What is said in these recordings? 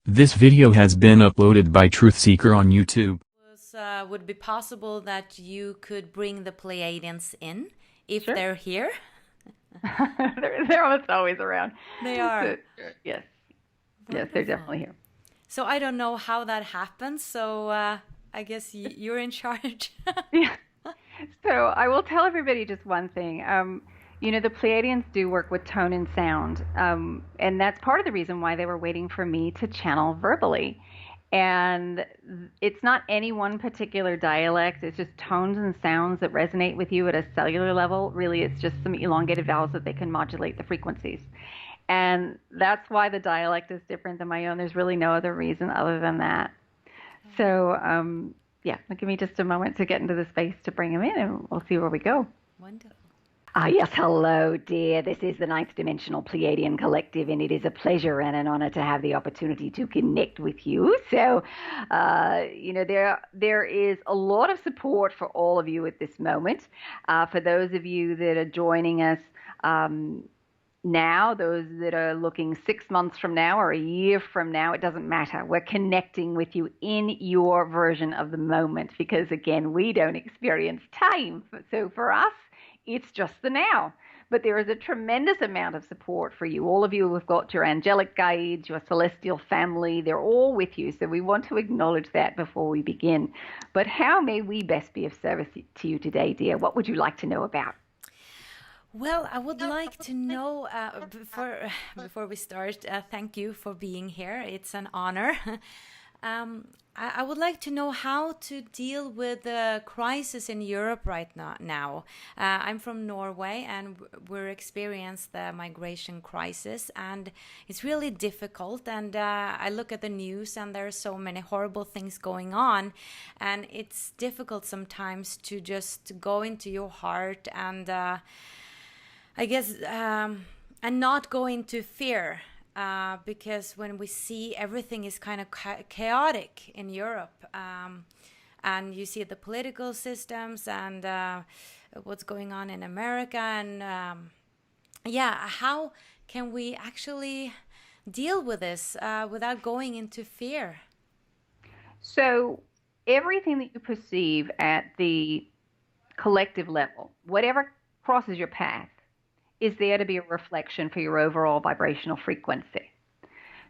This video has been uploaded by Truth Seeker on YouTube. Would it be possible that you could bring the Pleiadians in if Sure. they're here? They're almost always around. They are. So, yes, they're Wonderful. definitely here. So I don't know how that happens, so I guess you're in charge. Yeah. So I will tell everybody just one thing. The Pleiadians do work with tone and sound, and that's part of the reason why they were waiting for me to channel verbally. And it's not any one particular dialect. It's just tones and sounds that resonate with you at a cellular level. Really, it's just some elongated vowels that they can modulate the frequencies. And that's why the dialect is different than my own. There's really no other reason other than that. So, give me just a moment to get into the space to bring them in, and we'll see where we go. Wonderful. Yes, hello, dear. This is the ninth dimensional Pleiadian Collective, and it is a pleasure and an honor to have the opportunity to connect with you. So, there is a lot of support for all of you at this moment. For those of you that are joining us now, those that are looking 6 months from now or a year from now, it doesn't matter. We're connecting with you in your version of the moment because, again, we don't experience time. So for us, it's just the now. But there is a tremendous amount of support for you. All of you have got your angelic guides, your celestial family. They're all with you. So we want to acknowledge that before we begin. But how may we best be of service to you today, dear? What would you like to know about? Well, I would like to know before we start. Thank you for being here. It's an honor. I would like to know how to deal with the crisis in Europe right now. I'm from Norway, and we're experiencing the migration crisis, and it's really difficult. And I look at the news, and there are so many horrible things going on, and it's difficult sometimes to just go into your heart and I guess and not go into fear. Because when we see everything is kind of chaotic in Europe, and you see the political systems and what's going on in America, and how can we actually deal with this without going into fear? So everything that you perceive at the collective level, whatever crosses your path, is there to be a reflection for your overall vibrational frequency.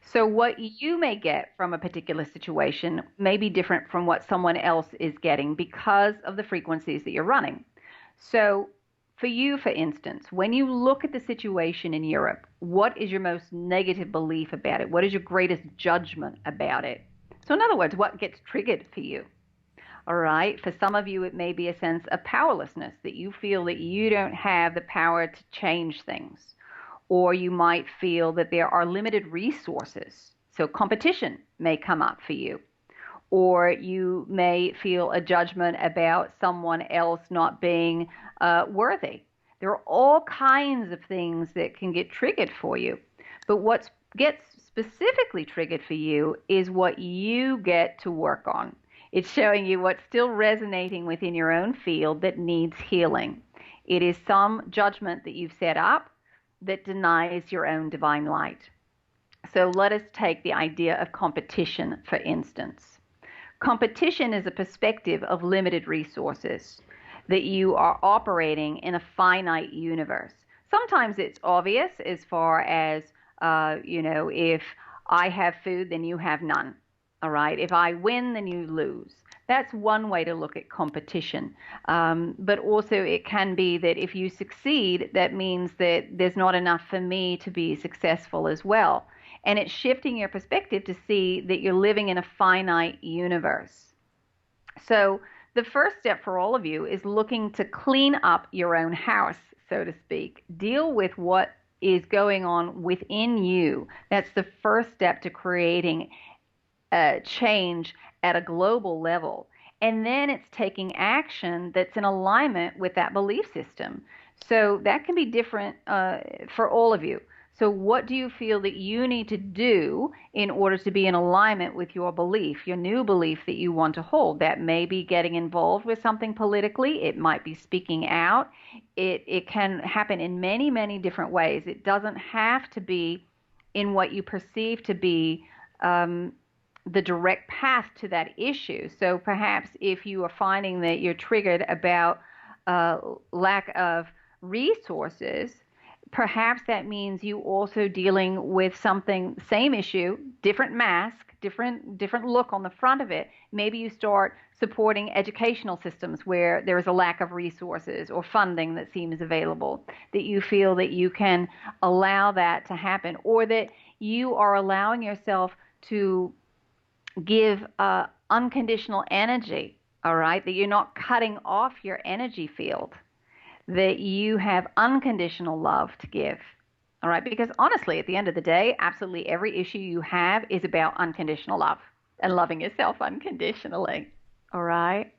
So what you may get from a particular situation may be different from what someone else is getting because of the frequencies that you're running. So for you, for instance, when you look at the situation in Europe, what is your most negative belief about it? What is your greatest judgment about it? So in other words, what gets triggered for you? All right. For some of you, it may be a sense of powerlessness, that you feel that you don't have the power to change things. Or you might feel that there are limited resources. So competition may come up for you. Or you may feel a judgment about someone else not being worthy. There are all kinds of things that can get triggered for you. But what gets specifically triggered for you is what you get to work on. It's showing you what's still resonating within your own field that needs healing. It is some judgment that you've set up that denies your own divine light. So let us take the idea of competition, for instance. Competition is a perspective of limited resources, that you are operating in a finite universe. Sometimes it's obvious as far as, if I have food, then you have none. All right. If I win, then you lose. That's one way to look at competition. But also it can be that if you succeed, that means that there's not enough for me to be successful as well. And it's shifting your perspective to see that you're living in a finite universe. So the first step for all of you is looking to clean up your own house, so to speak. Deal with what is going on within you. That's the first step to creating change at a global level. And then it's taking action that's in alignment with that belief system. So that can be different for all of you. So what do you feel that you need to do in order to be in alignment with your belief, your new belief that you want to hold? That may be getting involved with something politically. It might be speaking out. It can happen in many, many different ways. It doesn't have to be in what you perceive to be the direct path to that issue. So perhaps if you are finding that you're triggered about lack of resources, perhaps that means you also dealing with something, same issue, different mask, different look on the front of it. Maybe you start supporting educational systems where there is a lack of resources or funding that seems available, that you feel that you can allow that to happen, or that you are allowing yourself to give unconditional energy, all right, that you're not cutting off your energy field, that you have unconditional love to give, all right, because honestly, at the end of the day, absolutely every issue you have is about unconditional love and loving yourself unconditionally, all right?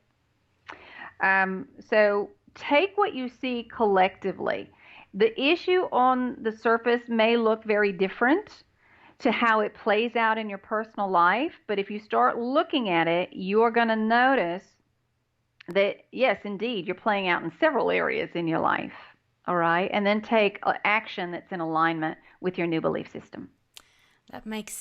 So take what you see collectively. The issue on the surface may look very different to how it plays out in your personal life, but if you start looking at it, you're going to notice that, yes, indeed, you're playing out in several areas in your life, all right? And then take action that's in alignment with your new belief system. That makes